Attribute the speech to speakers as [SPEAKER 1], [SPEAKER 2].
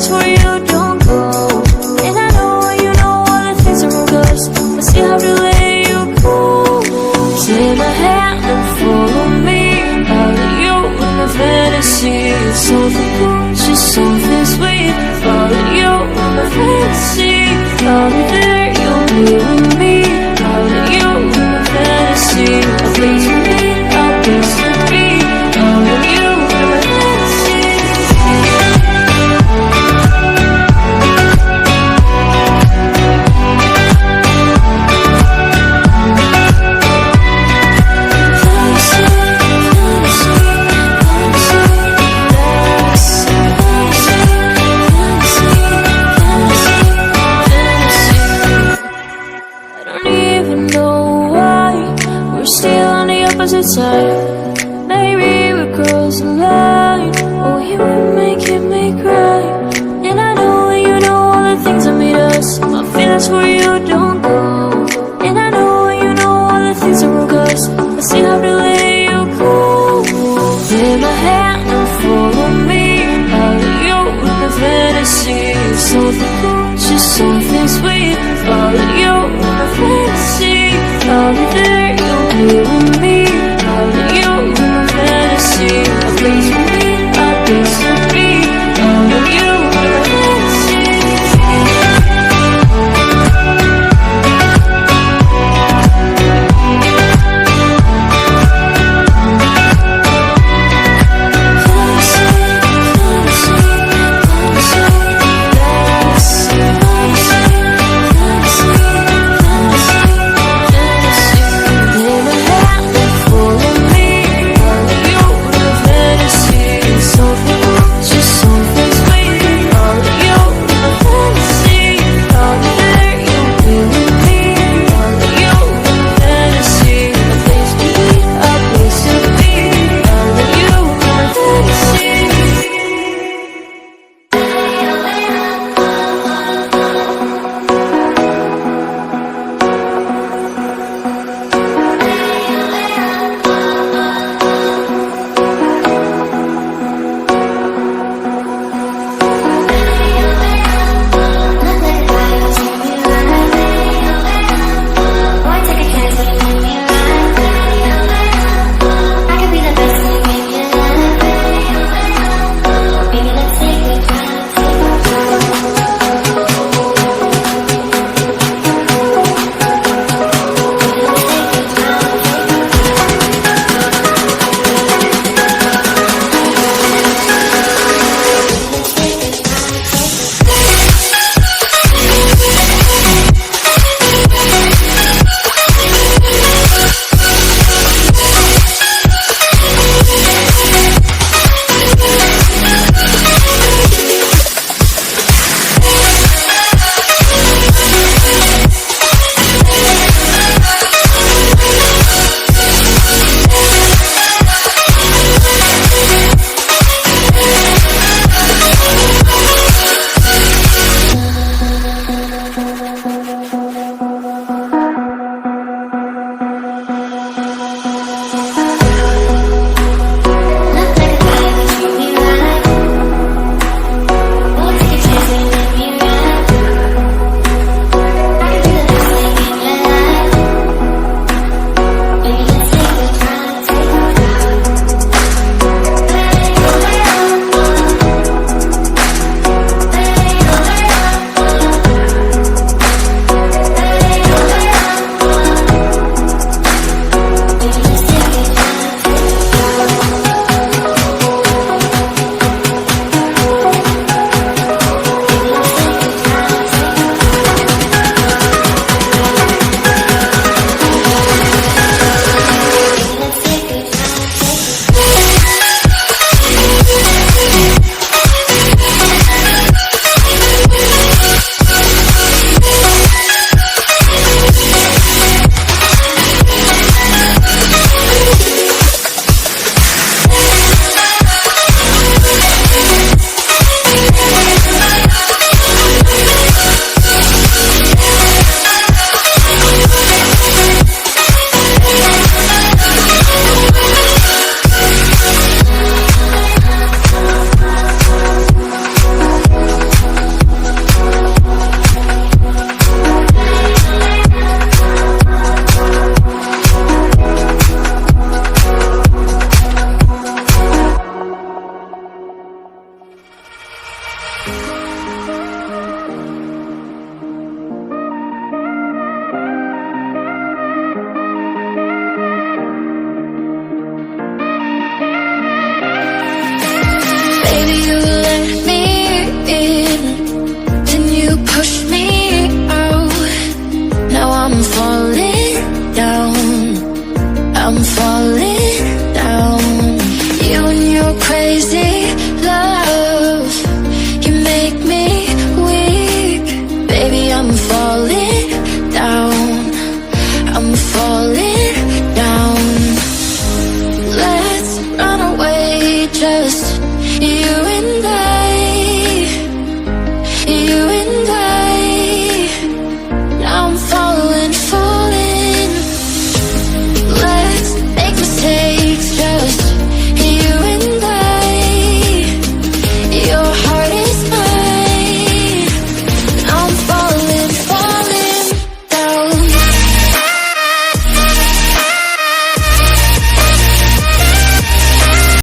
[SPEAKER 1] that's where you don't go. And I know you know all the things are wrong, cause I still have to let you go. Take my hand and follow me out of you in my fantasy. Something cool, just something sweet. Follow you in my fantasy. I'll be there, you'll be with me. Out of you in my fantasy. A place for me, a place for me. Out of you in my fantasy. Side. Maybe we cross the line. Oh, you were making me cry. And I know you know all the things that made us. I feel that's where you don't go. And I know you know all the things that wrong, cause I still have to let you go. Take my hand and follow me out of you in my fantasy. Something cool, just something sweet. Follow you in my fantasy. I'll be there, you'll be with me. You in my fantasy, a place for me, a place for me. All of you in my fantasy. Take my hand and follow me. All of you in my fantasy. you let me in, then you push me out. Now I'm falling down, I'm falling down. You and your crazy